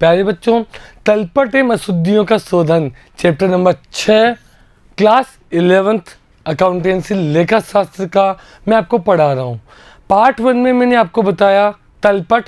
प्यारे बच्चों, तलपट एवं अशुद्धियों का शोधन chapter number 6 class 11th accountancy लेखा शास्त्र का मैं आपको पढ़ा रहा हूँ। पार्ट 1 में मैंने आपको बताया तलपट,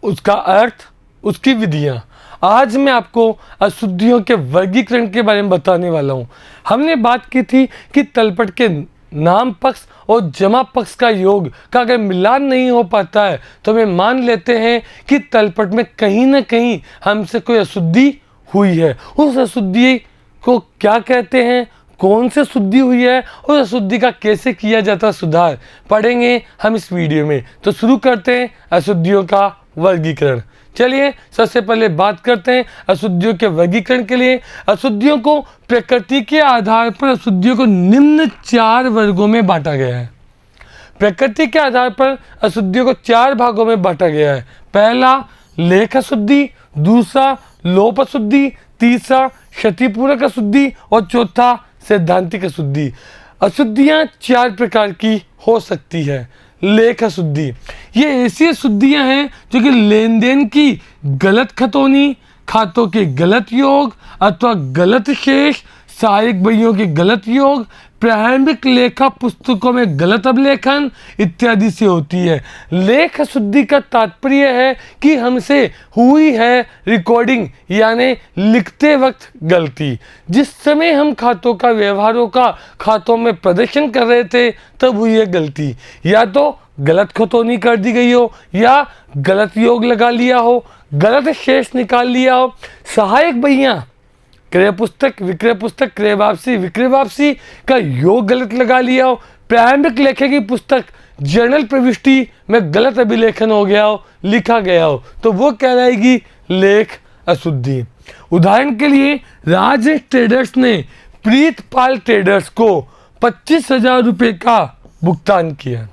उसका अर्थ, उसकी विधियाँ। आज मैं आपको अशुद्धियों के वर्गीकरण के बारे में बताने वाला हूँ। हमने बात की थी कि तलपट के नाम पक्ष और जमा पक्ष का योग का अगर मिलान नहीं हो पाता है तो हमें मान लेते हैं कि तलपट में कहीं ना कहीं हमसे कोई अशुद्धि हुई है। उस अशुद्धि को क्या कहते हैं, कौन से शुद्धि हुई है और अशुद्धि का कैसे किया जाता सुधार, पढ़ेंगे हम इस वीडियो में। तो शुरू करते हैं अशुद्धियों का वर्गीकरण। चलिए सबसे पहले बात करते हैं अशुद्धियों के वर्गीकरण के लिए। अशुद्धियों को प्रकृति के आधार पर अशुद्धियों को निम्न 4 वर्गों में बांटा गया है। प्रकृति के आधार पर अशुद्धियों को 4 भागों में बांटा गया है। पहला लेख अशुद्धि, दूसरा लोप अशुद्धि, तीसरा क्षतिपूरक अशुद्धि और चौथा सैद्धांतिक अशुद्धि। अशुद्धियाँ 4 प्रकार की हो सकती है। लेख अशुद्धि, ये ऐसी अशुद्धियाँ हैं जो कि लेन देन की गलत खतौनी, खातों के गलत योग अथवा गलत शेष, सहायक बहियों के गलत योग, प्रारंभिक लेखा पुस्तकों में गलत अभिलेखन इत्यादि से होती है। लेख अशुद्धि का तात्पर्य है कि हमसे हुई है रिकॉर्डिंग यानी लिखते वक्त गलती। जिस समय हम खातों का व्यवहारों का खातों में प्रदर्शन कर रहे थे तब हुई है गलती, या तो गलत खतौनी कर दी गई हो या गलत योग लगा लिया हो, गलत शेष निकाल लिया हो। सहायक बहियाँ क्रय पुस्तक, विक्रय पुस्तक, क्रय वापसी, विक्रय वापसी का योग गलत लगा लिया हो। प्रारंभिक लेखे की पुस्तक जर्नल प्रविष्टि में गलत अभिलेखन हो गया हो, लिखा गया हो, तो वो कहलाएगी लेख अशुद्धि। उदाहरण के लिए राजेश ट्रेडर्स ने प्रीतपाल ट्रेडर्स को 25,000 रुपये का भुगतान किया।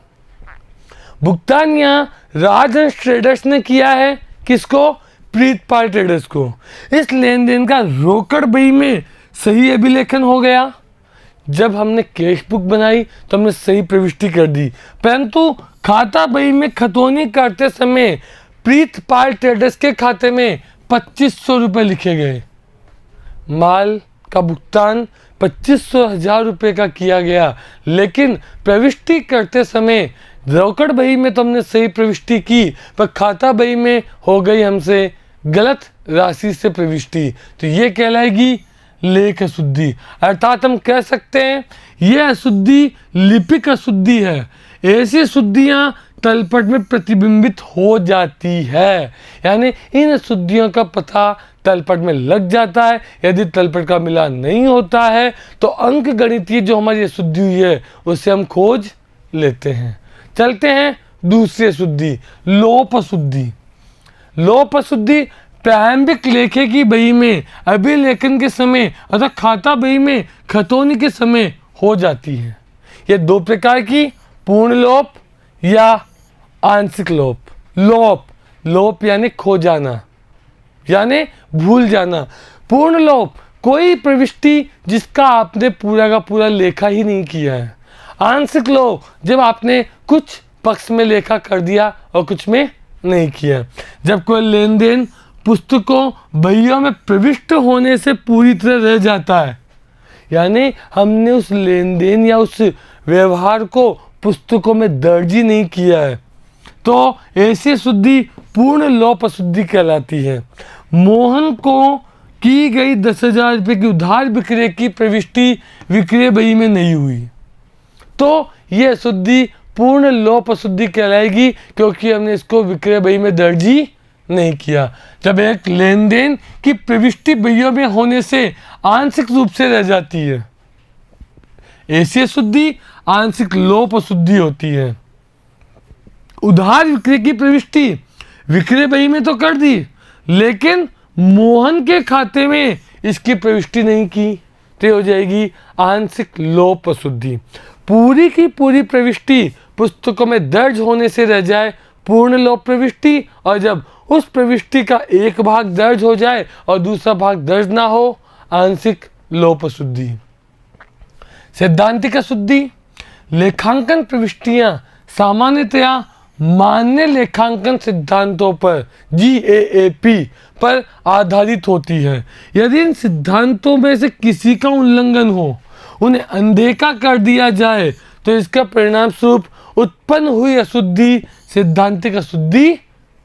भुगतान यहाँ राजेश ट्रेडर्स ने किया है, किसको? प्रीतपाल ट्रेडर्स को। इस लेन देन का रोकड़ बही में सही अभिलेखन हो गया। जब हमने कैश बुक बनाई तो हमने सही प्रविष्टि कर दी, परंतु खाता बही में खतौनी करते समय प्रीतपाल ट्रेडर्स के खाते में 2500 रुपये लिखे गए। माल का भुगतान 25,000 रुपये का किया गया, लेकिन प्रविष्टि करते समय रोकड़ बही में तो हमने सही प्रविष्टि की, पर खाता बही में हो गई हमसे गलत राशि से प्रविष्टि, तो ये कहलाएगी लेख अशुद्धि। अर्थात हम कह सकते हैं ये अशुद्धि लिपिक अशुद्धि है। ऐसी अशुद्धियाँ तलपट में प्रतिबिंबित हो जाती है, यानी इन अशुद्धियों का पता तलपट में लग जाता है। यदि तलपट का मिलान नहीं होता है तो अंक गणितीय जो हमारी अशुद्धि हुई है उसे हम खोज लेते हैं। चलते हैं दूसरी अशुद्धि, लोप अशुद्धि। लोप अशुद्धि प्रारंभिक लेखे की बही में अभिलेखन के समय अथवा खाता बही में खतौनी के समय हो जाती है। ये 2 प्रकार की, पूर्ण लोप या आंशिक लोप। लोप यानी खो जाना, यानी भूल जाना। पूर्ण लोप कोई प्रविष्टि जिसका आपने पूरा का पूरा लेखा ही नहीं किया है। आंशिक लोप जब आपने कुछ पक्ष में लेखा कर दिया और कुछ में नहीं किया। जब कोई लेन देन पुस्तकों बहियों में प्रविष्ट होने से पूरी तरह रह जाता है, यानी हमने उस लेन देन या उस व्यवहार को पुस्तकों में दर्ज ही नहीं किया है, तो ऐसी अशुद्धि पूर्ण लोप अशुद्धि कहलाती है। मोहन को की गई 10,000 रुपये की उधार विक्रय की प्रविष्टि विक्रय बही में नहीं हुई, तो ये अशुद्धि पूर्ण लोप अशुद्धि कहलाएगी, क्योंकि हमने इसको विक्रय बही में दर्ज ही नहीं किया। जब एक लेन देन की प्रविष्टि बहियों में होने से आंशिक रूप से रह जाती है, ऐसी अशुद्धि आंशिक लोप अशुद्धि होती है। उधार विक्रय की प्रविष्टि विक्रय बही में तो कर दी, लेकिन मोहन के खाते में इसकी प्रविष्टि नहीं की, तो हो जाएगी आंशिक लोप अशुद्धि। पूरी की पूरी प्रविष्टि पुस्तकों में दर्ज होने से रह जाए, पूर्ण लोप प्रविष्टि, और जब उस प्रविष्टि का एक भाग दर्ज हो जाए और दूसरा भाग दर्ज ना हो, आंशिक लोप अशुद्धि। सैद्धांतिक अशुद्धि, लेखांकन प्रविष्टियां सामान्यतया मान्य लेखांकन सिद्धांतों पर GAAP पर आधारित होती है। यदि इन सिद्धांतों में से किसी का उल्लंघन हो, उन्हें अनदेखा कर दिया जाए, तो इसका परिणाम स्वरूप उत्पन्न हुई अशुद्धि सैद्धांतिक अशुद्धि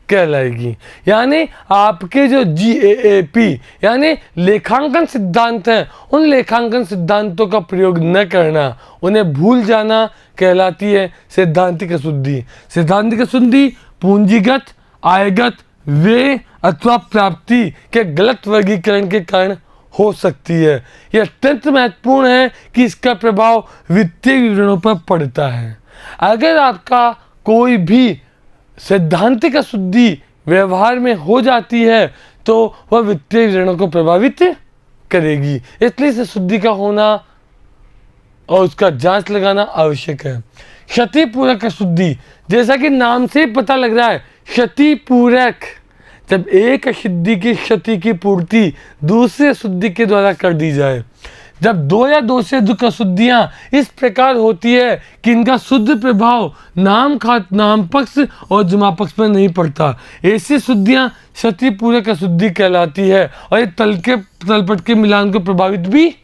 कहलाएगी। यानी आपके जो GAAP यानी लेखांकन सिद्धांत हैं, उन लेखांकन सिद्धांतों का प्रयोग न करना, उन्हें भूल जाना कहलाती है सैद्धांतिक अशुद्धि। सैद्धांतिक अशुद्धि पूंजीगत, आयगत, व्यय अथवा प्राप्ति के गलत वर्गीकरण के कारण हो सकती है। यह अत्यंत महत्वपूर्ण है कि इसका प्रभाव वित्तीय विवरणों पर पड़ता है। अगर आपका कोई भी सैद्धांतिक अशुद्धि व्यवहार में हो जाती है तो वह वित्तीय विवरणों को प्रभावित करेगी। इसलिए इस अशुद्धि का होना और उसका जांच लगाना आवश्यक है। क्षतिपूरक अशुद्धि, जैसा कि नाम से पता लग रहा है, क्षतिपूरक, जब एक अशुद्धि की क्षति की पूर्ति दूसरी अशुद्धि के द्वारा कर दी जाए। जब दो या दो से अधिक अशुद्धियां इस प्रकार होती है कि इनका शुद्ध प्रभाव नाम पक्ष और जमा पक्ष में नहीं पड़ता, ऐसी शुद्धियां क्षतिपूरक अशुद्धि कहलाती है और ये तलपट के मिलान को प्रभावित भी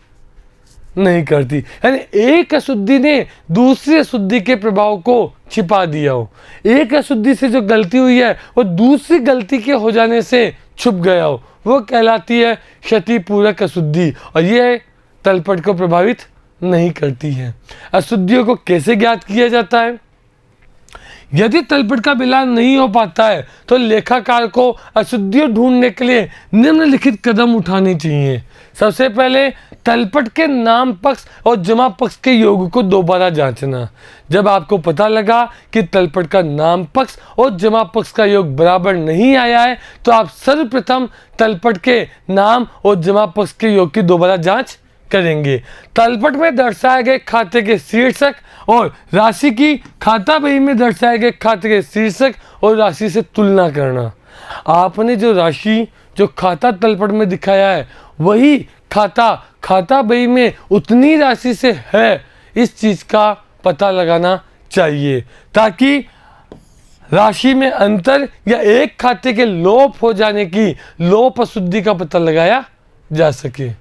नहीं करती। यानी एक अशुद्धि ने दूसरी अशुद्धि के प्रभाव को छिपा दिया हो, एक अशुद्धि से जो गलती हुई है वो दूसरी गलती के हो जाने से छुप गया हो, वो कहलाती है क्षतिपूरक अशुद्धि और ये तलपट को प्रभावित नहीं करती है। अशुद्धियों को कैसे ज्ञात किया जाता है? यदि तलपट का मिलान नहीं हो पाता है तो लेखाकार को अशुद्धियों ढूंढने के लिए निम्नलिखित कदम उठाने चाहिए। सबसे पहले तलपट के नाम पक्ष और जमा पक्ष के योग को दोबारा जांचना। जब आपको पता लगा कि तलपट का नाम पक्ष और जमा पक्ष का योग बराबर नहीं आया है तो आप सर्वप्रथम तलपट के नाम और जमा पक्ष के योग की दोबारा जांच करेंगे। तलपट में दर्शाए गए खाते के शीर्षक और राशि की खाता बही में दर्शाए गए खाते के शीर्षक और राशि से तुलना करना। आपने जो राशि जो खाता तलपट में दिखाया है वही खाता बही में उतनी राशि से है, इस चीज का पता लगाना चाहिए ताकि राशि में अंतर या एक खाते के लोप हो जाने की लोप अशुद्धि का पता लगाया जा सके।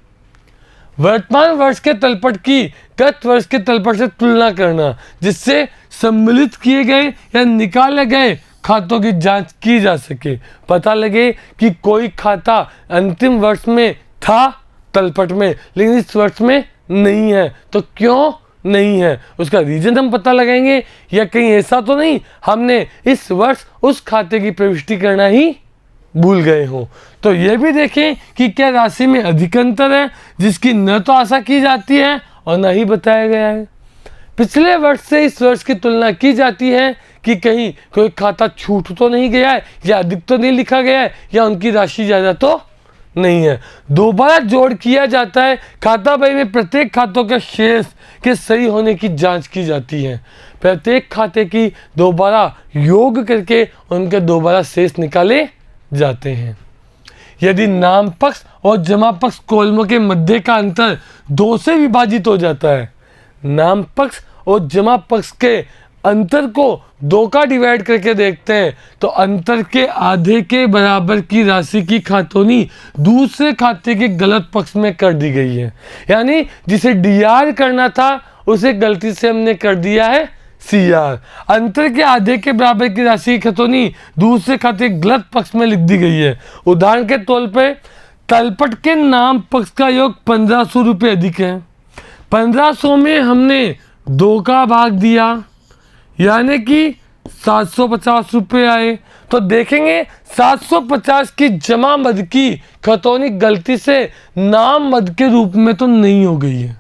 वर्तमान वर्ष के तलपट की गत वर्ष के तलपट से तुलना करना, जिससे सम्मिलित किए गए या निकाले गए खातों की जांच की जा सके। पता लगे कि कोई खाता अंतिम वर्ष में था तलपट में लेकिन इस वर्ष में नहीं है, तो क्यों नहीं है उसका रीजन हम पता लगाएंगे। या कहीं ऐसा तो नहीं हमने इस वर्ष उस खाते की प्रविष्टि करना ही भूल गए हो। तो ये भी देखें कि क्या राशि में अधिक अंतर है जिसकी न तो आशा की जाती है और न ही बताया गया है। पिछले वर्ष से इस वर्ष की तुलना की जाती है कि कहीं कोई खाता छूट तो नहीं गया है या अधिक तो नहीं लिखा गया है या उनकी राशि ज़्यादा तो नहीं है। दोबारा जोड़ किया जाता है। खाता बही में प्रत्येक खातों के शेष के सही होने की जांच की जाती है। प्रत्येक खाते की दोबारा योग करके उनके दोबारा शेष निकाले जाते हैं। यदि नाम पक्ष और जमा पक्ष कॉलमों के मध्य का अंतर 2 से विभाजित हो जाता है, नाम पक्ष और जमा पक्ष के अंतर को 2 का डिवाइड करके देखते हैं तो अंतर के आधे के बराबर की राशि की खातोनी दूसरे खाते के गलत पक्ष में कर दी गई है। यानी जिसे DR करना था उसे गलती से हमने कर दिया है CR। अंतर के आधे के बराबर की राशि की खतौनी दूसरे खाते गलत पक्ष में लिख दी गई है। उदाहरण के तौर पे तलपट के नाम पक्ष का योग 1500 रुपये अधिक है। 1500 में हमने 2 का भाग दिया यानी कि 750 रुपये आए। तो देखेंगे 750 की जमा मद की खतौनी गलती से नाम मद के रूप में तो नहीं हो गई है।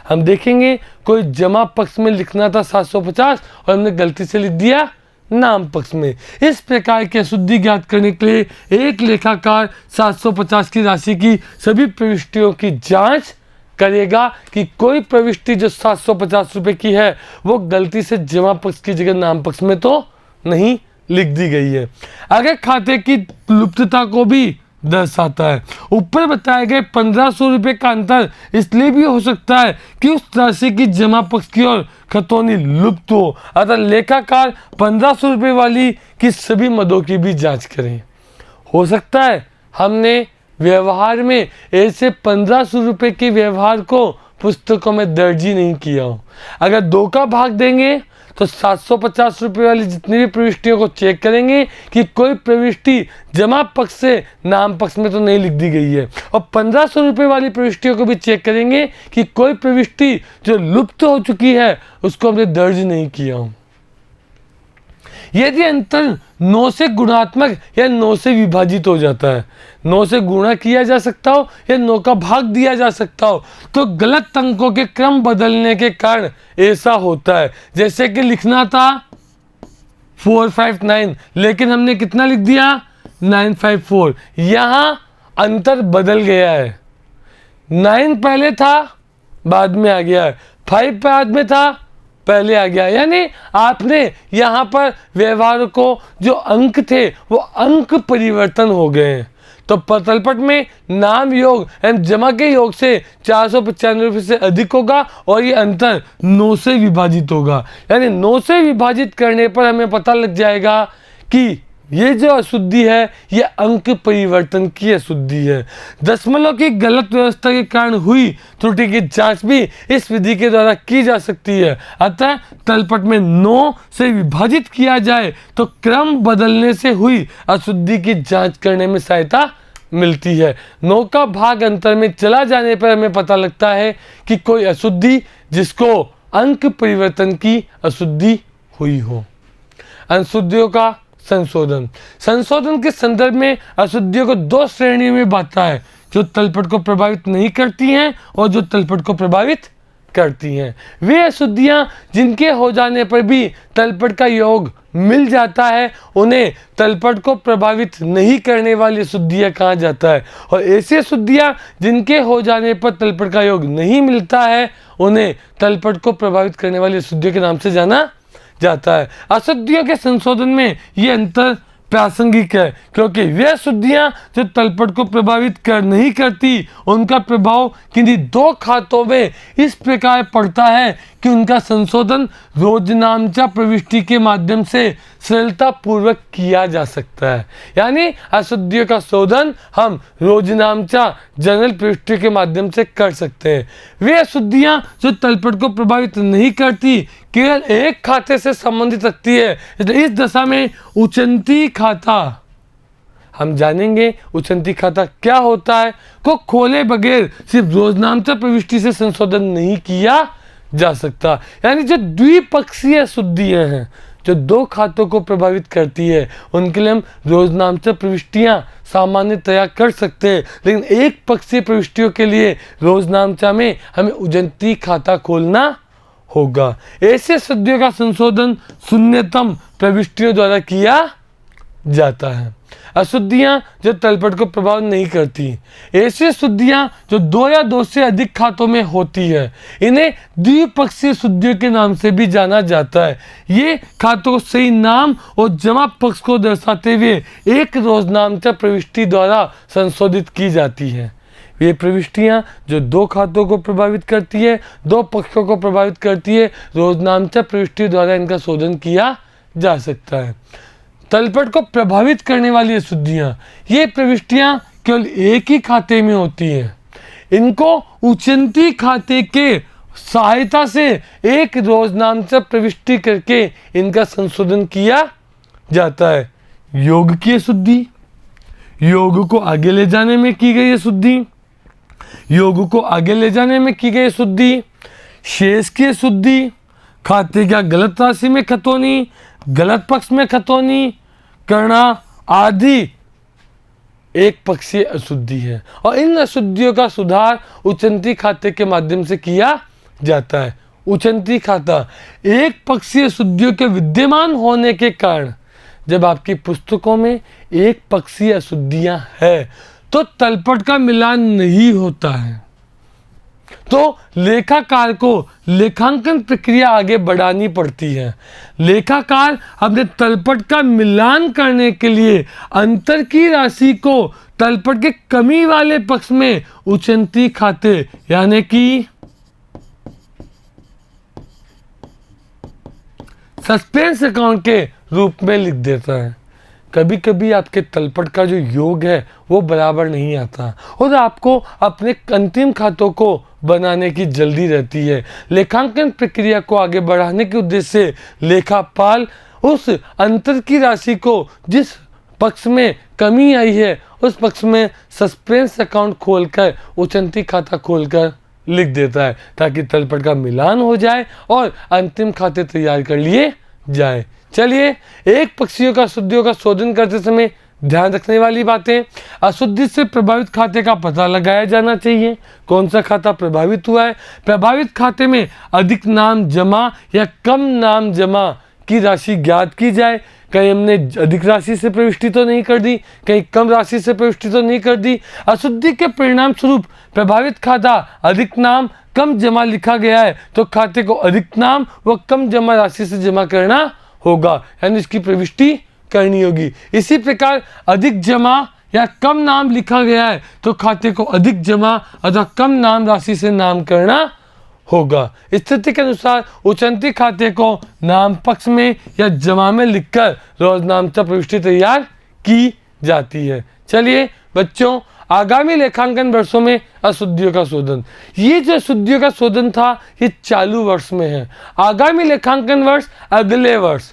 हम देखेंगे कोई जमा पक्ष में लिखना था 750 और हमने गलती से लिख दिया नाम पक्ष में। इस प्रकार की अशुद्धि ज्ञात करने के लिए एक लेखाकार 750 की राशि की सभी प्रविष्टियों की जांच करेगा कि कोई प्रविष्टि जो 750 रुपये की है वो गलती से जमा पक्ष की जगह नाम पक्ष में तो नहीं लिख दी गई है। अगर खाते की लुप्तता को भी दर्शाता है। ऊपर बताए गए 1500 रुपये का अंतर इसलिए भी हो सकता है कि उस राशि की जमा पक्ष की ओर खतौनी लुप्त हो, अतः लेखाकार 1500 रुपये वाली की सभी मदों की भी जांच करें। हो सकता है हमने व्यवहार में ऐसे 1500 रुपये के व्यवहार को पुस्तकों में दर्ज ही नहीं किया हो। अगर 2 का भाग देंगे तो 750 रुपये वाली जितनी भी प्रविष्टियों को चेक करेंगे कि कोई प्रविष्टि जमा पक्ष से नाम पक्ष में तो नहीं लिख दी गई है, और 1500 रुपये वाली प्रविष्टियों को भी चेक करेंगे कि कोई प्रविष्टि जो लुप्त हो चुकी है उसको हमने दर्ज नहीं किया हो। यदि अंतर 9 से गुणात्मक या 9 से विभाजित हो जाता है, 9 से गुणा किया जा सकता हो या 9 का भाग दिया जा सकता हो, तो गलत अंकों के क्रम बदलने के कारण ऐसा होता है। जैसे कि लिखना था 459 लेकिन हमने कितना लिख दिया 954, यहाँ अंतर बदल गया है। 9 पहले था बाद में आ गया है, 5 बाद में था पहले आ गया, यानी आपने यहाँ पर व्यवहार को जो अंक थे वो अंक परिवर्तन हो गए हैं। तो तलपट में नाम योग एवं जमा के योग से 495 रुपये से अधिक होगा और ये अंतर 9 से विभाजित होगा, यानी 9 से विभाजित करने पर हमें पता लग जाएगा कि ये जो अशुद्धि है ये अंक परिवर्तन की अशुद्धि है। दशमलव की गलत व्यवस्था के कारण हुई त्रुटि की जांच भी इस विधि के द्वारा की जा सकती है। अतः तलपट में 9 से विभाजित किया जाए तो क्रम बदलने से हुई अशुद्धि की जांच करने में सहायता मिलती है। 9 का भाग अंतर में चला जाने पर हमें पता लगता है कि कोई अशुद्धि जिसको अंक परिवर्तन की अशुद्धि हुई हो। अशुद्धियों का संशोधन। संशोधन के संदर्भ में अशुद्धियों को 2 श्रेणियों में बांटा है, जो तलपट को प्रभावित नहीं करती हैं और जो तलपट को प्रभावित करती हैं। वे अशुद्धियां जिनके हो जाने पर भी तलपट का योग मिल जाता है उन्हें तलपट को प्रभावित नहीं करने वाली अशुद्धियां कहा जाता है, और ऐसी अशुद्धियां जिनके हो जाने पर तलपट का योग नहीं मिलता है उन्हें तलपट को प्रभावित करने वाली अशुद्धियों के नाम से जाना जाता है। अशुद्धियों के संशोधन में ये अंतर प्रासंगिक है क्योंकि वे अशुद्धियां जो तलपट को प्रभावित कर नहीं करती उनका प्रभाव किन्हीं 2 खातों में इस प्रकार पड़ता है कि उनका संशोधन रोजनामचा प्रविष्टि के माध्यम से सरलता पूर्वक किया जा सकता है। यानी अशुद्धियों का शोधन हम रोजनामचा जनरल प्रविष्टि के माध्यम से कर सकते हैं। वे अशुद्धियां जो तलपट को प्रभावित नहीं करती केवल एक खाते से संबंधित रखती है, इस दशा में उचंती खाता, हम जानेंगे उचंती खाता क्या होता है, को खोले बगैर सिर्फ रोजनामचा प्रविष्टि से संशोधन नहीं किया जा सकता। यानी जो द्विपक्षीय अशुद्धियां हैं जो 2 खातों को प्रभावित करती है उनके लिए हम रोजनामचा प्रविष्टियां सामान्यतया कर सकते हैं, लेकिन एक पक्षीय प्रविष्टियों के लिए रोजनामचा में हमें उचंती खाता खोलना होगा। ऐसे अशुद्धियों का संशोधन शून्यतम प्रविष्टियों द्वारा किया जाता है। अशुद्धियां जो तलपट को प्रभावित नहीं करती, ऐसी अशुद्धियां जो 2 या 2 से अधिक खातों में होती है इन्हें द्विपक्षीय अशुद्धियों के नाम से भी जाना जाता है। ये खातों को सही नाम और जमा पक्ष को दर्शाते हुए एक रोजनामचा प्रविष्टि द्वारा संशोधित की जाती है। ये प्रविष्टियां जो 2 खातों को प्रभावित करती है, 2 पक्षों को प्रभावित करती है, रोजनामचा प्रविष्टि द्वारा इनका शोधन किया जा सकता है। तलपट को प्रभावित करने वाली अशुद्धियां, ये प्रविष्टियां केवल एक ही खाते में होती हैं। इनको उचंती खाते के सहायता से एक रोजनामचा प्रविष्टि करके इनका संशोधन किया जाता है। योग की अशुद्धि, योग को आगे ले जाने में की गई अशुद्धि, योग को आगे ले जाने में की गई शुद्धि, शेष की शुद्धि, खाते का गलत राशि में खतौनी, गलत पक्ष में खतौनी करना आदि एक पक्षीय अशुद्धि है, और इन अशुद्धियों का सुधार उचंती खाते के माध्यम से किया जाता है। उचंती खाता एक पक्षीय अशुद्धियों के विद्यमान होने के कारण जब आपकी पुस्तकों में एक पक्षीय अशुद्धियां है तो तलपट का मिलान नहीं होता है। तो लेखाकार को लेखांकन प्रक्रिया आगे बढ़ानी पड़ती है। लेखाकार अपने तलपट का मिलान करने के लिए अंतर की राशि को तलपट के कमी वाले पक्ष में उचंती खाते यानी कि सस्पेंस अकाउंट के रूप में लिख देता है। कभी कभी आपके तलपट का जो योग है वो बराबर नहीं आता और आपको अपने अंतिम खातों को बनाने की जल्दी रहती है। लेखांकन प्रक्रिया को आगे बढ़ाने के उद्देश्य से लेखापाल उस अंतर की राशि को जिस पक्ष में कमी आई है उस पक्ष में सस्पेंस अकाउंट खोलकर उचंती खाता खोलकर लिख देता है ताकि तलपट का मिलान हो जाए और अंतिम खाते तैयार कर लिए जाए। चलिए, एक पक्षियों का अशुद्धियों का शोधन करते समय ध्यान रखने वाली बातें। अशुद्धि से प्रभावित खाते का पता लगाया जाना चाहिए। कौन सा खाता प्रभावित हुआ है? प्रभावित खाते में अधिक नाम जमा या कम नाम जमा की राशि ज्ञात की जाए। कहीं हमने अधिक राशि से प्रविष्टि तो नहीं कर दी, कहीं कम राशि से प्रविष्टि तो नहीं कर दी। अशुद्धि के परिणाम स्वरूप प्रभावित खाता अधिक नाम कम जमा लिखा गया है तो खाते को अधिक नाम व कम जमा राशि से जमा करना होगा, यानी इसकी प्रविष्टि करनी होगी। इसी प्रकार अधिक जमा या कम नाम लिखा गया है तो खाते को अधिक जमा अथवा कम नाम राशि से नाम करना होगा। स्थिति के अनुसार उचंती खाते को नाम पक्ष में या जमा में लिखकर रोजनामचा प्रविष्टि तैयार की जाती है। चलिए बच्चों, आगामी लेखांकन वर्षों में अशुद्धियों का शोधन। ये जो अशुद्धियों का शोधन था ये चालू वर्ष में है। आगामी लेखांकन वर्ष अगले वर्ष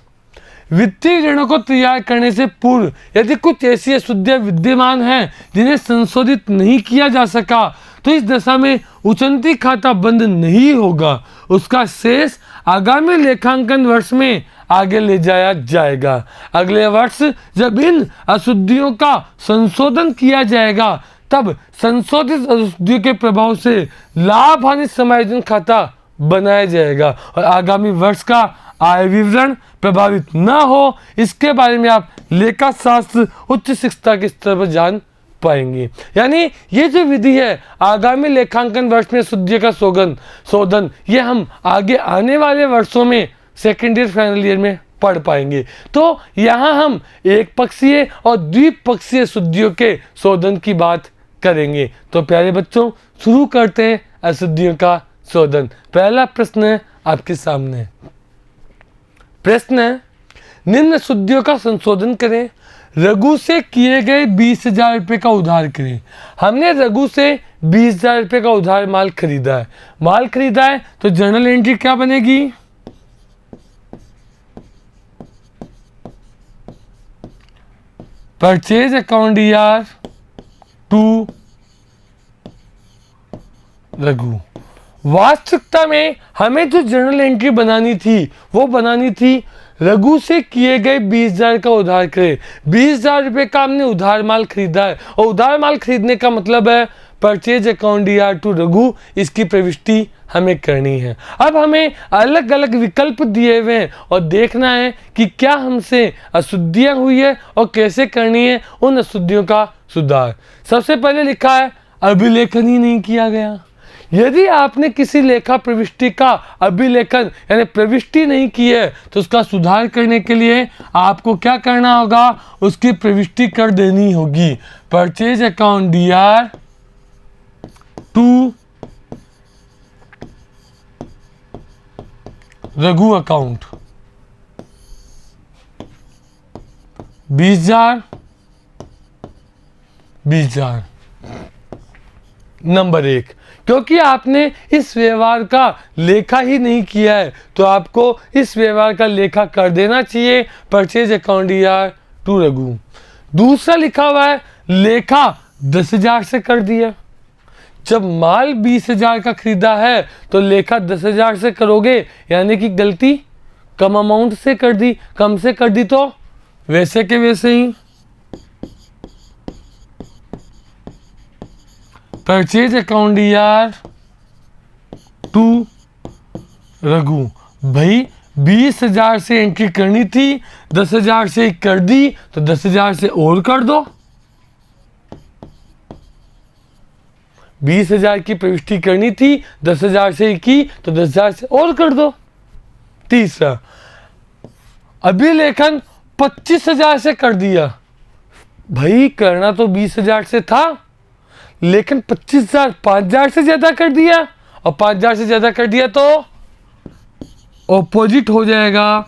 वित्तीय ऋणों को तैयार करने से पूर्व यदि कुछ ऐसी अशुद्धियां विद्यमान हैं जिन्हें संशोधित नहीं किया जा सका तो इस दशा में उचंती खाता बंद नहीं होगा। उसका शेष आगामी लेखांकन वर्ष में आगे ले जाया जाएगा। अगले वर्ष जब इन अशुद्धियों का संशोधन किया जाएगा तब संशोधित अशुद्धियों के प्रभाव से लाभ हानि समायोजन खाता बनाया जाएगा और आगामी वर्ष का आय विवरण प्रभावित न हो इसके बारे में आप लेखा शास्त्र उच्च शिक्षा के स्तर पर जान पाएंगे। यानी ये जो विधि है आगामी लेखांकन वर्ष में अशुद्धियों का शोधन ये हम आगे आने वाले वर्षों में सेकेंड ईयर फाइनल ईयर में पढ़ पाएंगे। तो यहाँ हम एक पक्षीय और द्विपक्षीय अशुद्धियों के शोधन की बात करेंगे। तो प्यारे बच्चों, शुरू करते हैं अशुद्धियों का शोधन। पहला प्रश्न है आपके सामने। प्रश्न है, निम्न अशुद्धियों का संशोधन करें। रघु से किए गए 20,000 रुपये का उधार करें। हमने रघु से 20,000 रुपये का उधार माल खरीदा है तो जर्नल एंट्री क्या बनेगी? Purchase account ER to Raghu. वास्तविकता में हमें जो जर्नल एंट्री बनानी थी वो बनानी थी रघु से किए गए 20,000 का उधार करें। 20,000 रुपये का हमने उधार माल खरीदा है और उधार माल खरीदने का मतलब है purchase account ER to Raghu, इसकी प्रविष्टि हमें करनी है। अब हमें अलग अलग विकल्प दिए हुए हैं और देखना है कि क्या हमसे अशुद्धियाँ हुई है और कैसे करनी है उन अशुद्धियों का सुधार। सबसे पहले लिखा है अभिलेखन ही नहीं किया गया। यदि आपने किसी लेखा प्रविष्टि का अभिलेखन यानी प्रविष्टि नहीं की है तो उसका सुधार करने के लिए आपको क्या करना होगा? उसकी प्रविष्टि कर देनी होगी। Purchase account ER to Raghu account 20,000 number 1। क्योंकि आपने इस व्यवहार का लेखा ही नहीं किया है तो आपको इस व्यवहार का लेखा कर देना चाहिए। Purchase account ER to Raghu. दूसरा लिखा हुआ है लेखा 10,000 से कर दिया। जब माल 20,000 का खरीदा है तो लेखा 10,000 से करोगे, यानी कि गलती कम अमाउंट से कर दी, कम से कर दी तो वैसे के वैसे ही। Purchase account ER to Raghu. भाई 20,000 से एंट्री करनी थी, 10,000 से कर दी तो 10,000 से और कर दो। 20,000 की प्रविष्टि करनी थी, 10,000 से ही की तो 10,000 से और कर दो। तीसरा, अभिलेखन 25,000 से कर दिया। भाई करना तो 20,000 से था, लेकिन 25,000 5,000 से ज्यादा कर दिया, और 5,000 से ज्यादा कर दिया तो ऑपोजिट हो जाएगा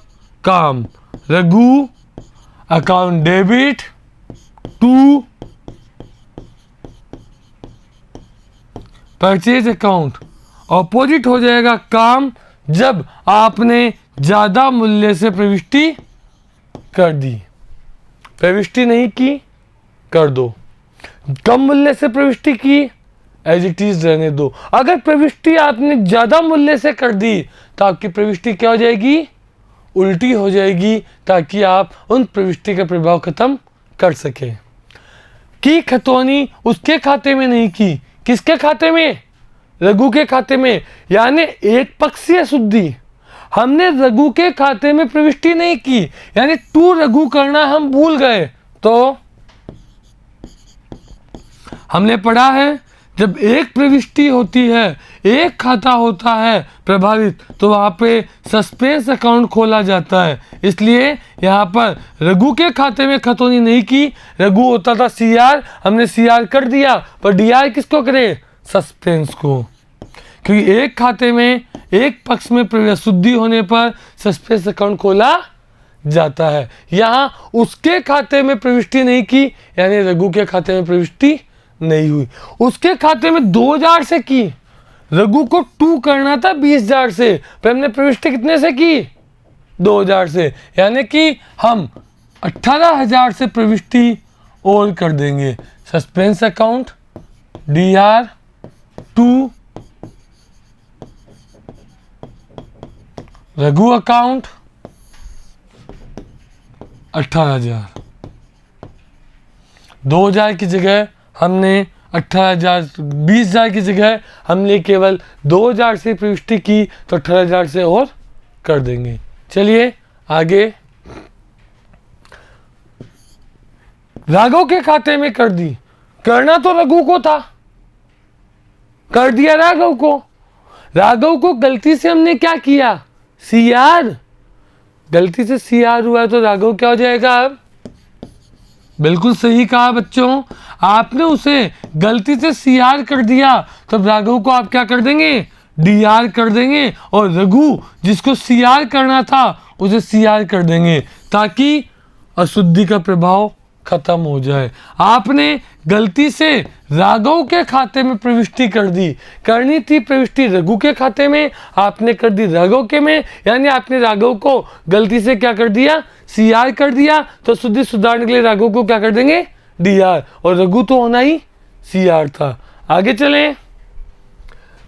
काम। Raghu account debit to purchase account, opposite हो जाएगा काम जब आपने ज्यादा मूल्य से प्रविष्टि कर दी। प्रविष्टि नहीं की, कर दो। कम मूल्य से प्रविष्टि की, एज इट इज रहने दो। अगर प्रविष्टि आपने ज्यादा मूल्य से कर दी तो आपकी प्रविष्टि क्या हो जाएगी, उल्टी हो जाएगी, ताकि आप उन प्रविष्टि का प्रभाव खत्म कर सके। की खतौनी उसके खाते में नहीं की, किसके खाते में, रघु के खाते में, यानी एक पक्षीय शुद्धि। हमने रघु के खाते में प्रविष्टि नहीं की, यानी टू रघु करना हम भूल गए। तो हमने पढ़ा है जब एक प्रविष्टि होती है, एक खाता होता है प्रभावित, तो वहां पे सस्पेंस अकाउंट खोला जाता है। इसलिए यहाँ पर रघु के खाते में खतौनी नहीं की। रघु होता था सीआर, हमने सीआर कर दिया, पर डीआर किसको करे, सस्पेंस को। क्योंकि एक खाते में एक पक्ष में शुद्धि होने पर सस्पेंस अकाउंट खोला जाता है। यहाँ उसके खाते में प्रविष्टि नहीं की, यानी रघु के खाते में प्रविष्टि नहीं हुई। उसके खाते में 2,000 से की, रघु को 2 करना था 20,000 से, पर हमने प्रविष्टि कितने से की, 2,000 से, यानी कि हम 18,000 से प्रविष्टि और कर देंगे। Suspense account DR 2, Raghu account 18,000। 2,000 की जगह हमने 18,000, 20,000 की जगह हमने केवल 2,000 से प्रविष्टि की, तो 18,000 से और कर देंगे। चलिए आगे, राघव के खाते में कर दी, करना तो रघु को था, कर दिया राघव को। राघव को गलती से हमने क्या किया, सीआर, गलती से सीआर हुआ है, तो राघव क्या हो जाएगा अब, बिल्कुल सही कहा बच्चों, आपने उसे गलती से सीआर कर दिया, तब राघव को आप क्या कर देंगे, डीआर कर देंगे, और रघु जिसको सीआर करना था उसे सीआर कर देंगे, ताकि अशुद्धि का प्रभाव खत्म हो जाए। आपने गलती से राघव के खाते में प्रविष्टि कर दी, करनी थी प्रविष्टि रघु के खाते में, आपने कर दी राघव के में, यानी आपने राघव को गलती से क्या कर दिया, सीआर कर दिया, तो शुद्धि सुधारने के लिए राघव को क्या कर देंगे, डीआर, और रघु तो होना ही सीआर था। आगे चलें,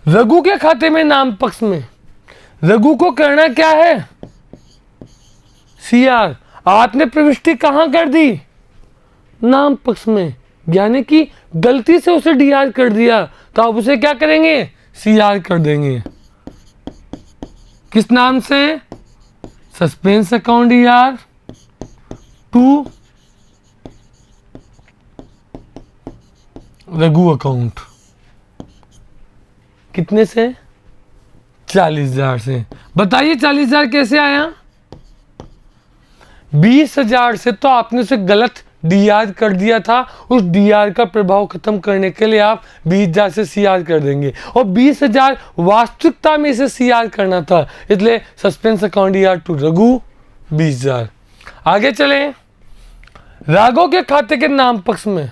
रघु के खाते में नाम पक्ष में रघु को करना क्या है, सीआर, आपने प्रविष्टि कहां कर दी, नाम पक्ष में, यानी कि गलती से उसे डीआर कर दिया, तो आप उसे क्या करेंगे, सीआर कर देंगे। किस नाम से, suspense account D R 2, Raghu account, कितने से, 40,000 से। बताइए 40,000 कैसे आया, 20,000 से तो आपने उसे गलत डीआर कर दिया था, उस डीआर का प्रभाव खत्म करने के लिए आप 20,000 से सीआर कर देंगे, और 20,000 वास्तविकता में इसे सीआर करना था, इसलिए सस्पेंस अकाउंट डीआर 2 रघु 20,000। आगे चलें, राघव के खाते के नाम पक्ष में,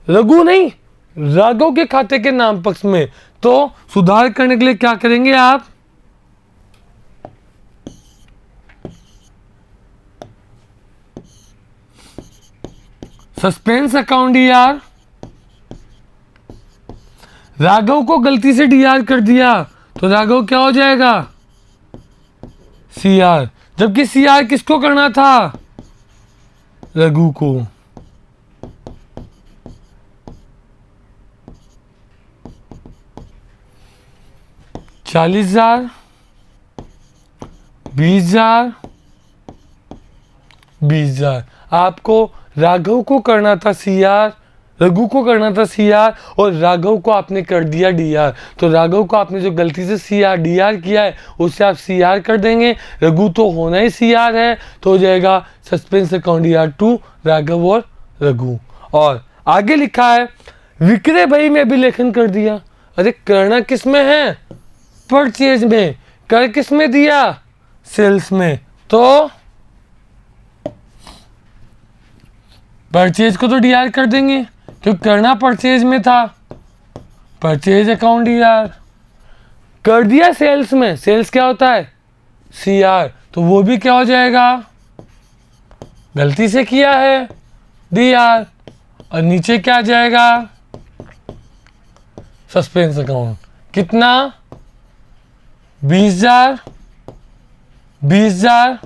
रघु नहीं, राघव के खाते के नाम पक्ष में, तो सुधार करने के लिए क्या करेंगे आप, सस्पेंस अकाउंट डीआर, राघव को गलती से डीआर कर दिया, तो राघव क्या हो जाएगा, सीआर, जबकि सीआर किसको करना था, रघु को। $40,000, 20,000, 20,000, आपको राघव को करना था सीआर, रघु को करना था CR और राघव को आपने कर दिया DR। तो राघव को आपने जो गलती से CR DR किया है उससे आप CR कर देंगे। रघु तो होना ही CR है, तो हो जाएगा सस्पेंस अकाउंट DR2 राघव और रघु। और आगे लिखा है विक्रय भाई में अभिलेखन कर दिया। अरे करना किस में है? परचेज में। कर किस में दिया? सेल्स में। तो परचेज को तो DR कर देंगे क्योंकि करना परचेज में था, परचेज अकाउंट DR। कर दिया सेल्स में, सेल्स क्या होता है? CR, तो वो भी क्या हो जाएगा? गलती से किया है DR। और नीचे क्या आ जाएगा? Suspense account. कितना? 20,000, 20,000,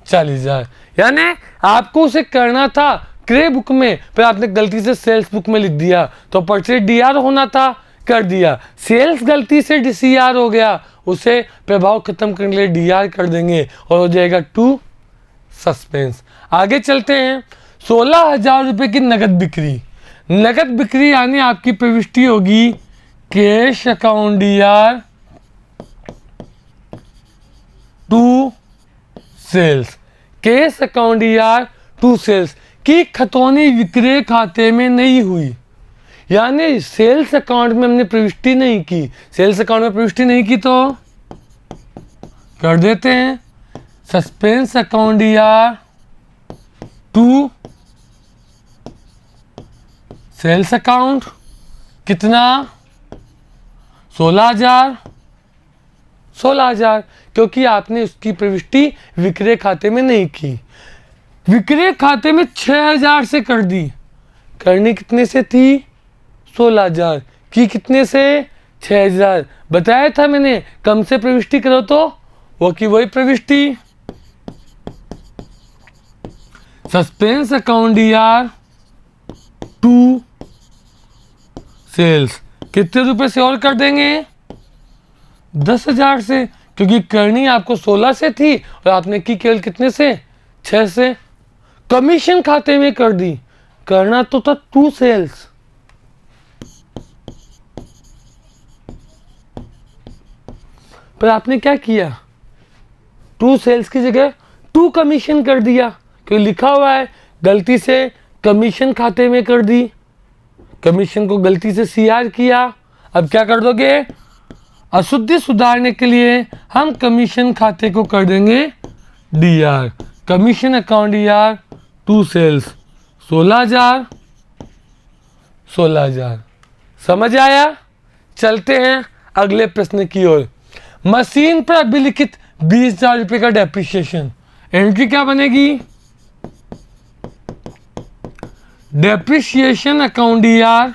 40,000। यानी आपको उसे करना था क्रय बुक में, पर आपने गलती से सेल्स बुक में लिख दिया, तो परचेज DR होना था, कर दिया। सेल्स गलती से CR हो गया, उसे प्रभाव खत्म करने के लिए DR कर देंगे और हो जाएगा 2 सस्पेंस। आगे चलते हैं। 16,000 रुपये की नगद बिक्री। नगद बिक्री यानी आपकी प्रविष्टि होगी cash account DR to sales. Cash account DR to sales की खतौनी विक्रय खाते में नहीं हुई, यानी सेल्स अकाउंट में हमने प्रविष्टि नहीं की। सेल्स अकाउंट में प्रविष्टि नहीं की तो कर देते हैं suspense account DR to sales account. कितना? 16,000, 16,000, क्योंकि आपने उसकी प्रविष्टि विक्रय खाते में नहीं की। विक्रय खाते में 6,000 से कर दी। करनी कितने से थी? 16,000 की कितने से? 6,000। बताया था मैंने कम से प्रविष्टि करो तो वो की वही प्रविष्टि। Suspense account DR to sales. कितने रुपए से और कर देंगे? 10,000 से, क्योंकि करनी आपको 16 से थी और आपने की केवल कितने से? 6 से। कमीशन खाते में कर दी। करना तो था 2 सेल्स। पर आपने क्या किया? 2 सेल्स की जगह 2 कमीशन कर दिया, क्योंकि लिखा हुआ है गलती से कमीशन खाते में कर दी। कमीशन को गलती से CR किया। अब क्या कर दोगे? अशुद्धि सुधारने के लिए हम कमीशन खाते को कर देंगे DR। Commission account DR to sales. 16,000, 16,000। समझ आया? चलते हैं अगले प्रश्न की ओर। मशीन पर अभिलिखित 20,000 रुपये का डेप्रिसिएशन। एंट्री क्या बनेगी? Depreciation account DR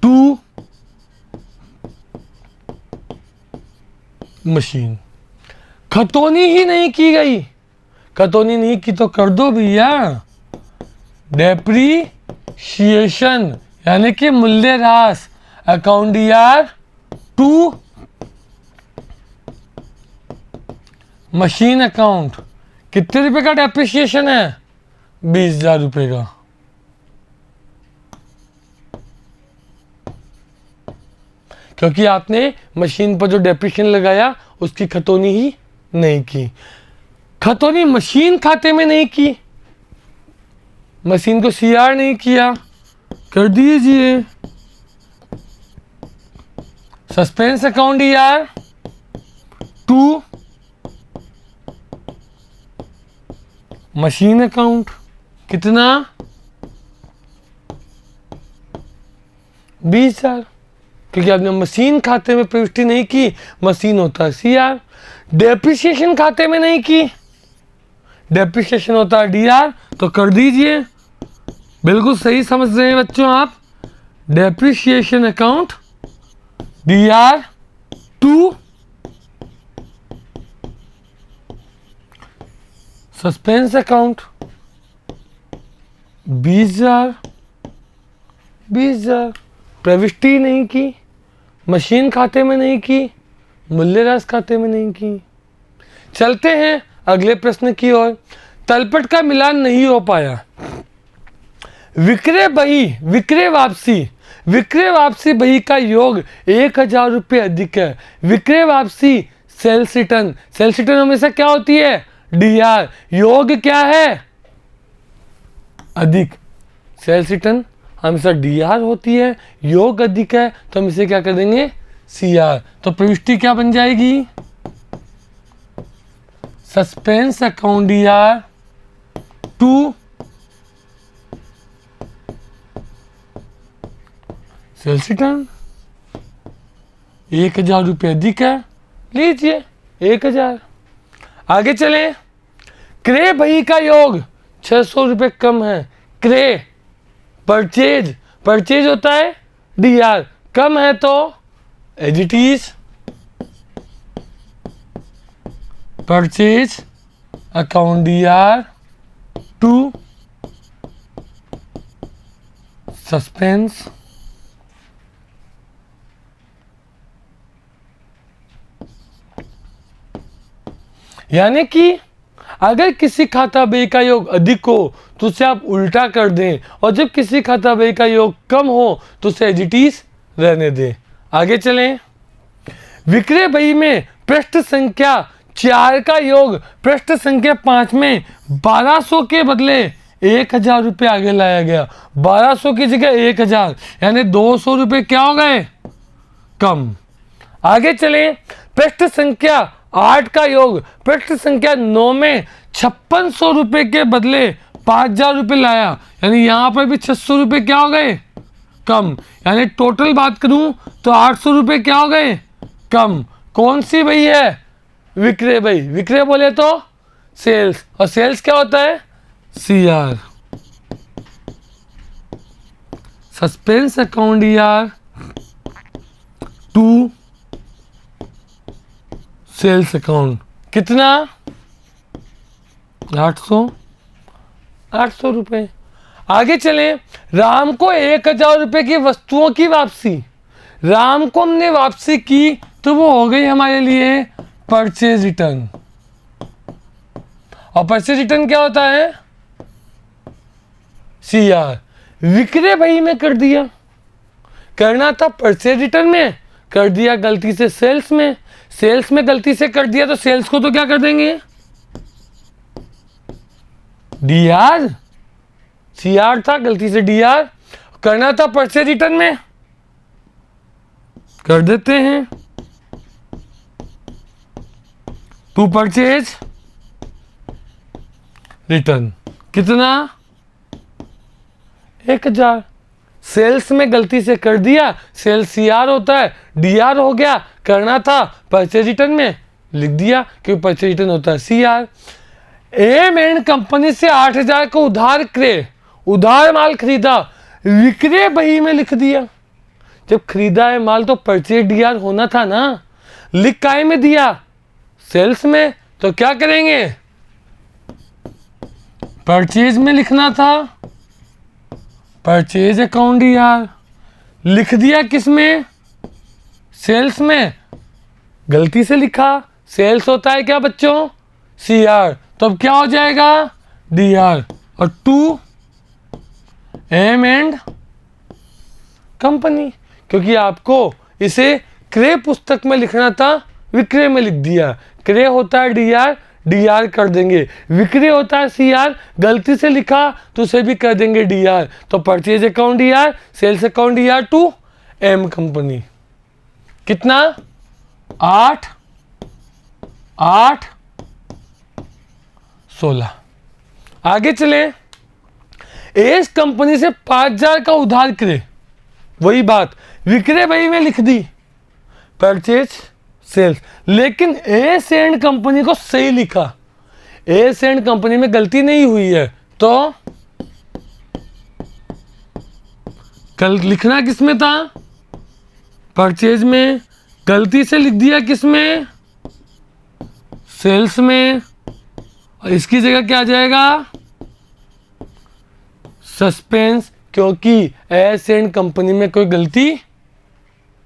to machine. खतौनी ही नहीं की गई। खतौनी नहीं की तो कर दो भैया। डेप्रिसिएशन यानी कि मूल्यह्रास account DR to machine account. कितने रुपए का डेप्रिसिएशन है? 20,000 रुपये का। क्योंकि आपने मशीन पर जो डेप्रिसिएशन लगाया उसकी खतौनी ही नहीं की। खतौनी मशीन खाते में नहीं की, मशीन को CR नहीं किया, कर दीजिए suspense account DR to machine account. कितना? 20,000, क्योंकि आपने मशीन खाते में प्रविष्टि नहीं की। मशीन होता है CR। डेप्रिसिएशन खाते में नहीं की, डेप्रिसिएशन होता है DR, तो कर दीजिए। बिल्कुल सही समझ रहे हैं बच्चों आप। Depreciation account DR to suspense account. 20,000, 20,000। प्रविष्टि नहीं की, मशीन खाते में नहीं की, मूल्यह्रास खाते में नहीं की। चलते हैं अगले प्रश्न की ओर। तलपट का मिलान नहीं हो पाया। विक्रय वापसी बही का योग 1,000 रुपये अधिक है। विक्रय वापसी सेल्स रिटर्न हमेशा क्या होती है? डीआर। योग क्या है? अधिक। सेल्स रिटर्न हमेशा डीआर होती है, योग अधिक है, तो हम इसे क्या कर देंगे? सीआर। तो प्रविष्टि क्या बन जाएगी? Suspense account DR to sales return. 1,000 रुपये अधिक है, लीजिए 1,000। आगे चले। क्रय बही का योग 600 रुपये कम है। क्रय परचेज होता है डीआर, कम है तो as it is. Purchase account DR to suspense. यानी कि अगर किसी खाता व्यय का योग अधिक हो तो उसे आप उल्टा कर दें, और जब किसी खाता व्यय का योग कम हो तो उसे एज इट इज रहने दें। आगे चलें। विक्रय बही में पृष्ठ संख्या 4 का योग पृष्ठ संख्या 5 में 1200 के बदले 1,000 रुपये आगे लाया गया। 1200 की जगह 1,000, यानी 200 रुपये क्या हो गए? कम। आगे चलें। पृष्ठ संख्या 8 का योग पृष्ठ संख्या 9 में 5600 रुपये के बदले 5,000 रुपये लाया, यानी यहां पर भी 600 रुपये क्या हो गए? कम। यानी टोटल बात करूं तो 800 रुपये क्या हो गए? कम। कौन सी बही है? विक्रय बही। विक्रय बोले तो सेल्स, और सेल्स क्या होता है? CR. Suspense account DR to sales account. कितना? 800 रुपये। आगे चलें। राम को 1,000 रुपये की वस्तुओं की वापसी। राम को हमने वापसी की तो वो हो गई हमारे लिए परचेज रिटर्न। और परचेज रिटर्न क्या होता है? सीआर। विक्रय बही में कर दिया, करना था परचेज रिटर्न में, कर दिया गलती से सेल्स में। सेल्स में गलती से कर दिया तो सेल्स को तो क्या कर देंगे? डीआर। सीआर था, गलती से डीआर। करना था परचेज रिटर्न में, कर देते हैं टू परचेज रिटर्न। कितना? 1,000। सेल्स में गलती से कर दिया, सेल्स सीआर होता है, डीआर हो गया। करना था परचेज रिटर्न में, लिख दिया क्योंकि परचेज रिटर्न होता है सीआर। एम एंड कंपनी से 8,000 को उधार माल खरीदा, विक्रय बही में लिख दिया। जब खरीदा है माल तो परचेज डीआर होना था ना, लिख काय में दिया? सेल्स में। तो क्या करेंगे? परचेज में लिखना था, परचेज अकाउंट डीआर। लिख दिया किस में? सेल्स में। गलती से लिखा, सेल्स होता है क्या बच्चों? सीआर। तो अब क्या हो जाएगा? डीआर। और टू एम एंड कंपनी, क्योंकि आपको इसे क्रय पुस्तक में लिखना था, विक्रय में लिख दिया। क्रय होता है डीआर, डीआर कर देंगे। विक्रय होता है सीआर, गलती से लिखा तो उसे भी कर देंगे डीआर। तो purchase account DR, sales account DR to M company. कितना? 8 8 16। आगे चले। एस कंपनी से 5,000 का उधार क्रय, वही बात विक्रय बही में लिख दी, परचेज सेल्स। लेकिन एस एंड कंपनी को सही लिखा, एस एंड कंपनी में गलती नहीं हुई है, तो कल लिखना किस में था? परचेज में। गलती से लिख दिया किस में? सेल्स में। और इसकी जगह क्या आ जाएगा? सस्पेंस, क्योंकि एस एंड कंपनी में कोई गलती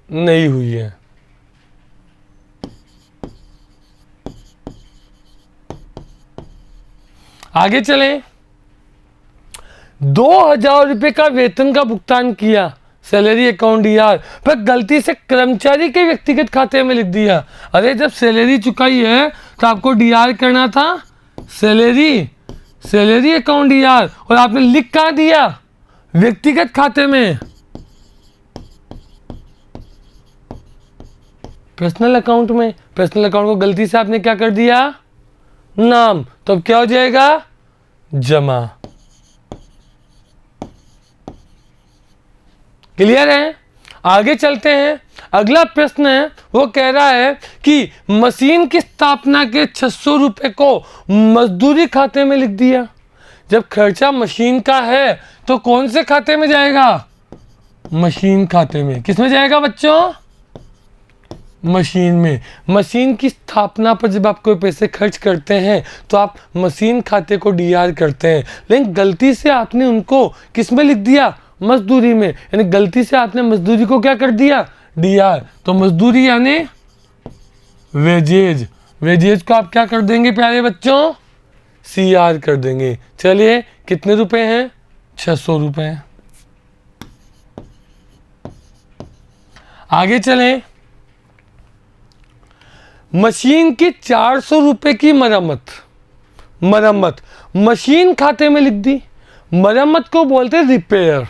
नहीं हुई है। आगे चलें। 2,000 रुपये का वेतन का भुगतान किया, सैलरी अकाउंट डीआर, पर गलती से कर्मचारी के व्यक्तिगत खाते में लिख दिया। अरे जब सैलरी चुकाई है तो आपको डीआर करना था, सैलरी अकाउंट डीआर, और आपने लिख कहाँ दिया? व्यक्तिगत खाते में, पर्सनल अकाउंट में। पर्सनल अकाउंट को गलती से आपने क्या कर दिया? नाम, तो अब क्या हो जाएगा? जमा। क्लियर है? आगे चलते हैं। अगला प्रश्न है, वो कह रहा है कि मशीन की स्थापना के 600 रुपए को मजदूरी खाते में लिख दिया। जब खर्चा मशीन का है तो कौन से खाते में जाएगा? मशीन खाते में। किसमें जाएगा बच्चों? मशीन में। मशीन की स्थापना पर जब आप कोई पैसे खर्च करते हैं तो आप मशीन खाते को डीआर करते हैं, लेकिन गलती से आपने उनको किस में लिख दिया? मजदूरी में। यानी गलती से आपने मजदूरी को क्या कर दिया? डीआर। तो मजदूरी यानी वेजेज, वेजेज को आप क्या कर देंगे प्यारे बच्चों? सीआर कर देंगे। चलिए कितने रुपए हैं? 600 रुपए। आगे चलें। मशीन की 400 रुपए की मरम्मत मशीन खाते में लिख दी। मरम्मत को बोलते हैं रिपेयर।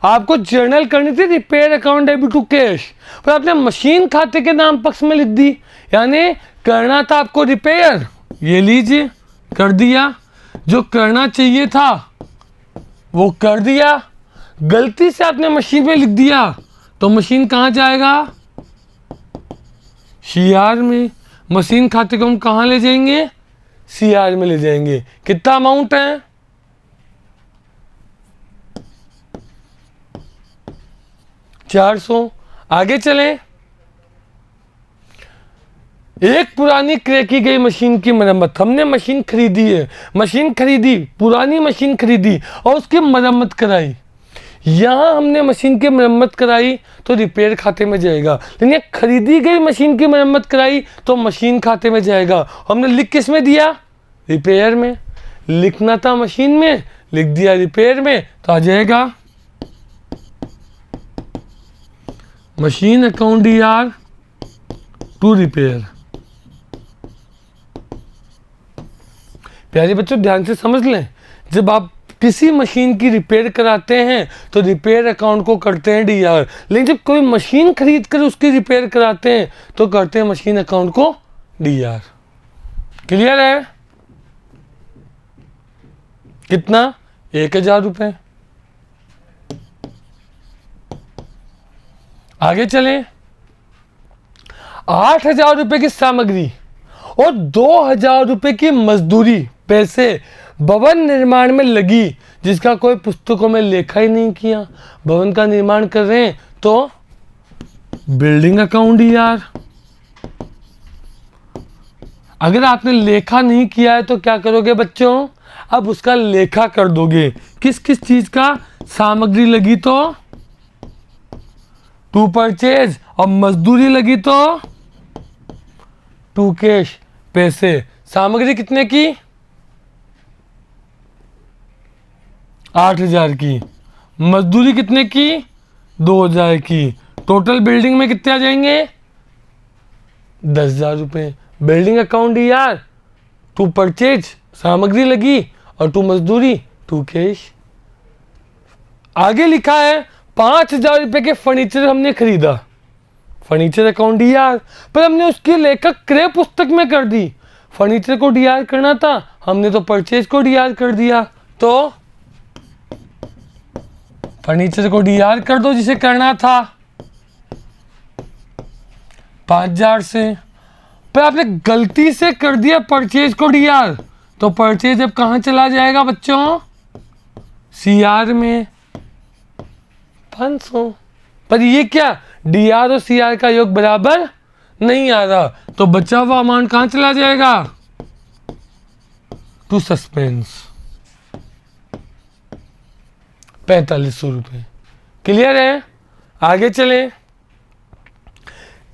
आपको जर्नल करनी थी repair account debit to cash, पर आपने मशीन खाते के नाम पक्ष में लिख दी। यानी करना था आपको रिपेयर, ये लीजिए कर दिया, जो करना चाहिए था वो कर दिया। गलती से आपने मशीन में लिख दिया तो मशीन कहाँ जाएगा? सीआर में। मशीन खाते को हम कहाँ ले जाएंगे? सीआर में ले जाएंगे। कितना अमाउंट है? 400। आगे चलें। एक पुरानी क्रय की गई मशीन की मरम्मत। हमने मशीन खरीदी है, मशीन खरीदी, पुरानी मशीन खरीदी और उसकी मरम्मत कराई। यहाँ हमने मशीन की मरम्मत कराई तो रिपेयर खाते में जाएगा, लेकिन खरीदी गई मशीन की मरम्मत कराई तो मशीन खाते में जाएगा। हमने लिख किस में दिया? रिपेयर में। लिखना था मशीन में, लिख दिया रिपेयर में, तो आ जाएगा machine account DR to repair. प्यारे बच्चों ध्यान से समझ लें, जब आप किसी मशीन की रिपेयर कराते हैं तो रिपेयर अकाउंट को करते हैं डीआर, लेकिन जब कोई मशीन खरीद कर उसकी रिपेयर कराते हैं तो करते हैं मशीन अकाउंट को डीआर। क्लियर है? कितना? 1000 रुपये। आगे चलें। 8000 रुपये की सामग्री और 2000 रुपये की मजदूरी पैसे भवन निर्माण में लगी, जिसका कोई पुस्तकों में लेखा ही नहीं किया। भवन का निर्माण कर रहे हैं तो बिल्डिंग अकाउंट डीआर। अगर आपने लेखा नहीं किया है तो क्या करोगे बच्चों? अब उसका लेखा कर दोगे। किस किस चीज का? सामग्री लगी तो टू परचेज, और मजदूरी लगी तो टू कैश, पैसे। सामग्री कितने की? 8000 की। मजदूरी कितने की? 2000 की। टोटल बिल्डिंग में कितने आ जाएंगे? 10,000 रुपये। Building account DR to purchase, सामग्री लगी, और टू मजदूरी, टू कैश। आगे लिखा है 5000 रुपये के फर्नीचर हमने खरीदा, फर्नीचर अकाउंट डीआर, पर हमने उसकी लेखक क्रय पुस्तक में कर दी। फर्नीचर को डीआर करना था, हमने तो परचेज को डीआर कर दिया, तो फर्नीचर को डीआर कर दो जिसे करना था 5000 से। पर आपने गलती से कर दिया परचेज को डीआर, तो परचेज अब कहाँ चला जाएगा बच्चों? सीआर में 500। पर ये क्या? डीआर और सीआर का योग बराबर नहीं आ रहा, तो बचा हुआ अमाउंट कहाँ चला जाएगा? टू सस्पेंस, 4500 रुपये। क्लियर है? आगे चलें।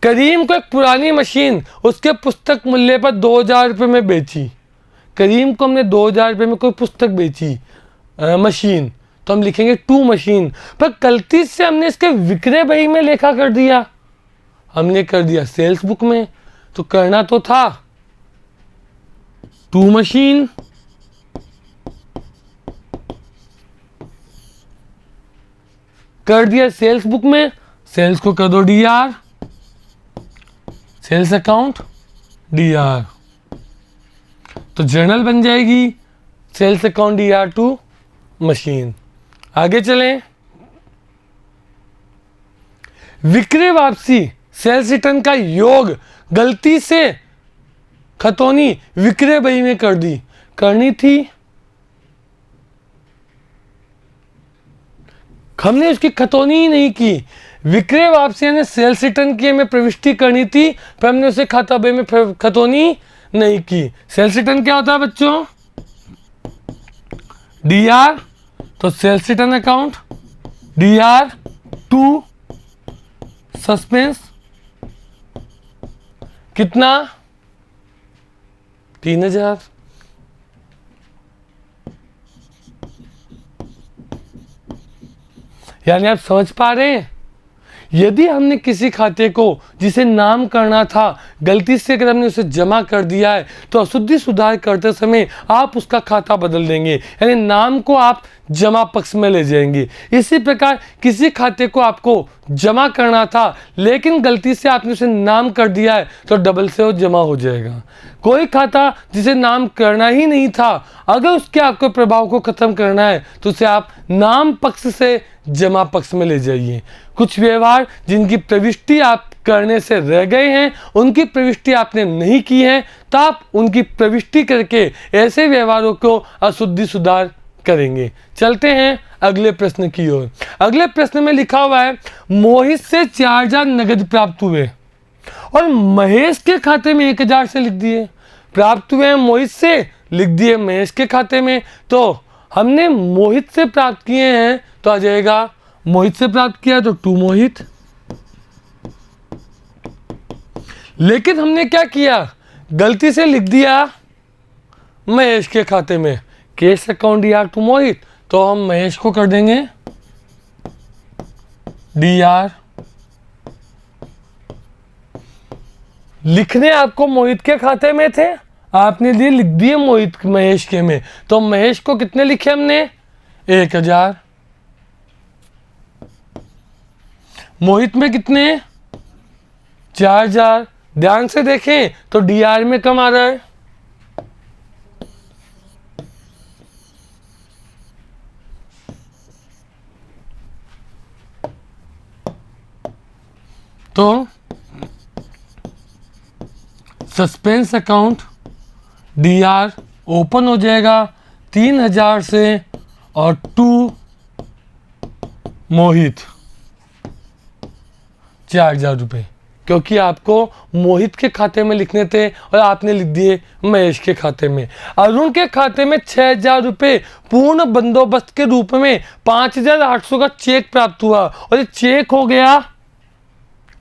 करीम को एक पुरानी मशीन उसके पुस्तक मूल्य पर 2000 रुपये में बेची। करीम को हमने 2000 रुपये में कोई पुस्तक बेची, मशीन, तो हम लिखेंगे टू मशीन। पर गलती से हमने इसके विक्रय बही में लेखा कर दिया, हमने कर दिया सेल्स बुक में। तो करना तो था टू मशीन, कर दिया सेल्स बुक में, सेल्स को कर दो DR, सेल्स अकाउंट DR, तो जर्नल बन जाएगी sales account DR to machine. आगे चलें, विक्रय वापसी सेल्स रिटर्न का योग गलती से खतौनी विक्रय बही में कर दी, करनी थी, हमने उसकी खतौनी ही नहीं की। विक्रय वापसी यानी सेल्स रिटर्न की हमें प्रविष्टि करनी थी, पर हमने उसे खाता बही में खतौनी नहीं की। सेल्स रिटर्न क्या होता है बच्चों? DR, तो sales return account DR to suspense, कितना? 3000। यानी आप समझ पा रहे हैं, यदि हमने किसी खाते को जिसे नाम करना था गलती से अगर हमने उसे जमा कर दिया है, तो अशुद्धि सुधार करते समय आप उसका खाता बदल देंगे, यानी नाम को आप जमा पक्ष में ले जाएंगे। इसी प्रकार किसी खाते को आपको जमा करना था लेकिन गलती से आपने उसे नाम कर दिया है, तो डबल से वो जमा हो जाएगा। कोई खाता जिसे नाम करना ही नहीं था, अगर उसके आपको प्रभाव को खत्म करना है तो उसे आप नाम पक्ष से जमा पक्ष में ले जाइए। कुछ व्यवहार जिनकी प्रविष्टि आप करने से रह गए हैं, उनकी प्रविष्टि आपने नहीं की है, तो आप उनकी प्रविष्टि करके ऐसे व्यवहारों को अशुद्धि सुधार करेंगे। चलते हैं अगले प्रश्न की ओर। अगले प्रश्न में लिखा हुआ है, मोहित से 4000 नगद प्राप्त हुए और महेश के खाते में 1000 से लिख दिए। प्राप्त हुए हैं मोहित से, लिख दिए महेश के खाते में, तो हमने मोहित से प्राप्त किए हैं तो आ जाएगा मोहित से प्राप्त किया तो टू मोहित। लेकिन हमने क्या किया, गलती से लिख दिया महेश के खाते में, कैश अकाउंट DR टू मोहित, तो हम महेश को कर देंगे DR। लिखने आपको मोहित के खाते में थे, आपने लिए लिख दिए मोहित महेश के में, तो महेश को कितने लिखे हमने? 1000। मोहित में कितने? 4000। ध्यान से देखें तो DR में कम आ रहा है, तो सस्पेंस अकाउंट DR ओपन हो जाएगा 3000 से और टू मोहित 4000 रुपये, क्योंकि आपको मोहित के खाते में लिखने थे और आपने लिख दिए महेश के खाते में। अरुण के खाते में 6000 रुपये पूर्ण बंदोबस्त के रूप में 5800 का चेक प्राप्त हुआ और ये चेक हो गया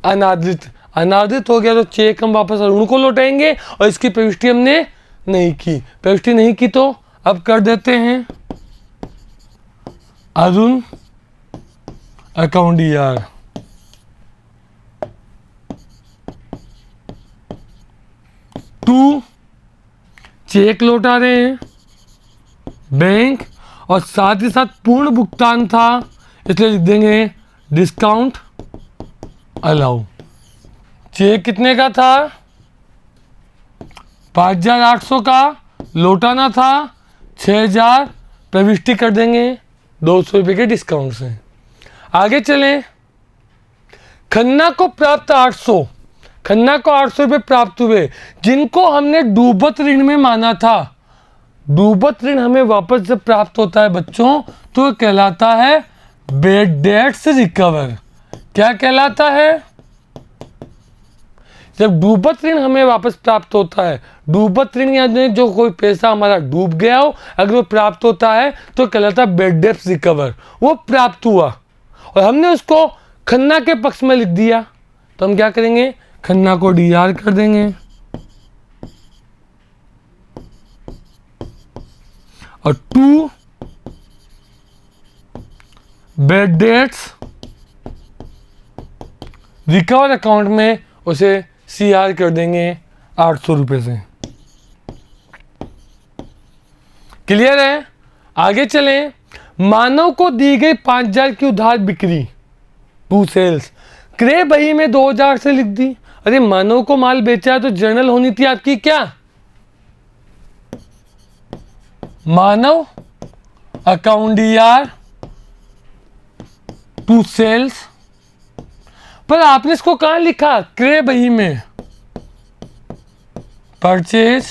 अनादृत। अनादृत हो गया तो चेक हम वापस अरुण को लौटाएंगे और इसकी प्रविष्टि हमने नहीं की। प्रविष्टि नहीं की तो अब कर देते हैं Arun account DR। To cheque लौटा रहे हैं बैंक और साथ ही साथ पूर्ण भुगतान था, इसलिए लिख देंगे डिस्काउंट अलाउ। चेक कितने का था? 5800 का, लौटाना था 6000, प्रविष्टि कर देंगे 200 रुपये के डिस्काउंट से। आगे चलें, खन्ना को प्राप्त 800, खन्ना को 800 रुपये प्राप्त हुए जिनको हमने डूबत ऋण में माना था। डूबत ऋण हमें वापस जब प्राप्त होता है बच्चों तो कहलाता है बैड डेट्स रिकवर। क्या कहलाता है? जब डूबत ऋण हमें वापस प्राप्त होता है, डूबत ऋण यानी जो कोई पैसा हमारा डूब गया हो अगर वो प्राप्त होता है तो कहलाता है बैड डेट्स रिकवर। वो प्राप्त हुआ और हमने उसको खन्ना के पक्ष में लिख दिया, तो हम क्या करेंगे? खन्ना को DR कर देंगे और to bad debts recover account में उसे CR कर देंगे 800 रुपये से। क्लियर है? आगे चलें। मानव को दी गई 5000 की उधार बिक्री टू सेल्स, क्रय बही में 2000 से लिख दी। अरे मानव को माल बेचा है तो जर्नल होनी थी आपकी क्या? मानव अकाउंट DR टू सेल्स, पर आपने इसको कहां लिखा? क्रय बही में। Purchase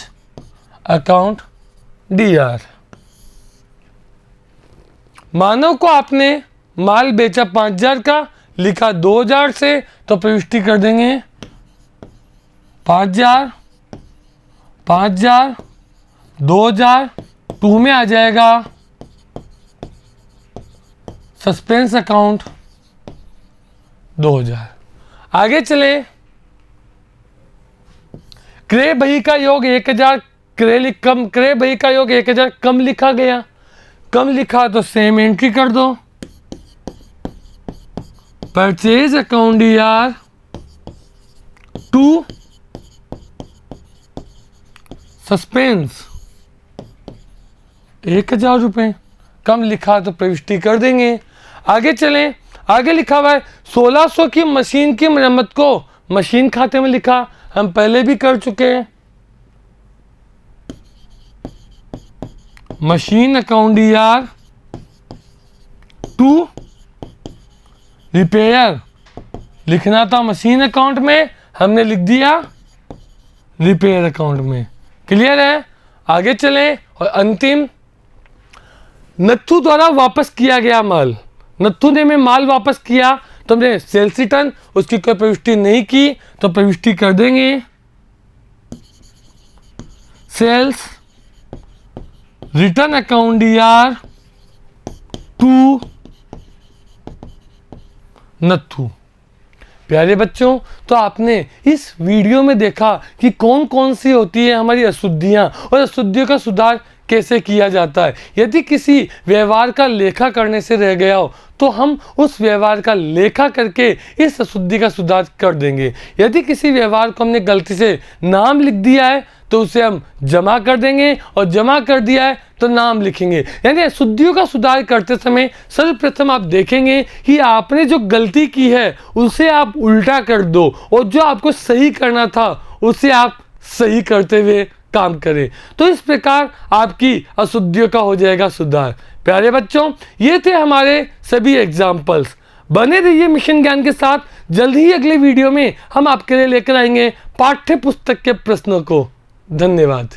account DR। मानव को आपने माल बेचा 5000 का, लिखा 2000 से, तो प्रविष्टि कर देंगे 5000 5000 2000, टू में आ जाएगा सस्पेंस अकाउंट 2000। आगे चले। क्रय बही का योग 1000, क्रय बही का योग 1000 कम लिखा गया। कम लिखा तो सेम एंट्री कर दो। Purchase account DR to suspense 1000 रुपये, कम लिखा तो प्रविष्टि कर देंगे। आगे चलें। आगे लिखा हुआ है 1600 की मशीन की मरम्मत को मशीन खाते में लिखा, हम पहले भी कर चुके हैं। Machine account DR to repair, लिखना था मशीन अकाउंट में, हमने लिख दिया रिपेयर अकाउंट में। क्लियर है? आगे चलें। और अंतिम, नत्थु द्वारा वापस किया गया माल, नत्थु ने में माल वापस किया तो हमने सेल्स रिटर्न, उसकी कोई प्रविष्टि नहीं की तो प्रविष्टि कर देंगे sales return account DR to Nathu. प्यारे बच्चों, तो आपने इस वीडियो में देखा कि कौन कौन सी होती है हमारी अशुद्धियां और अशुद्धियों का सुधार कैसे किया जाता है। यदि किसी व्यवहार का लेखा करने से रह गया हो तो हम उस व्यवहार का लेखा करके इस अशुद्धि का सुधार कर देंगे। यदि किसी व्यवहार को हमने गलती से नाम लिख दिया है तो उसे हम जमा कर देंगे, और जमा कर दिया है तो नाम लिखेंगे। यानी अशुद्धियों का सुधार करते समय सर्वप्रथम आप देखेंगे कि आपने जो गलती की है उसे आप उल्टा कर दो, और जो आपको सही करना था उसे आप सही करते हुए काम करें। तो इस प्रकार आपकी अशुद्धियों का हो जाएगा सुधार। प्यारे बच्चों, ये थे हमारे सभी एग्जाम्पल्स। बने रहिए मिशन ज्ञान के साथ। जल्द ही अगले वीडियो में हम आपके लिए लेकर आएंगे पाठ्य पुस्तक के प्रश्नों को। धन्यवाद।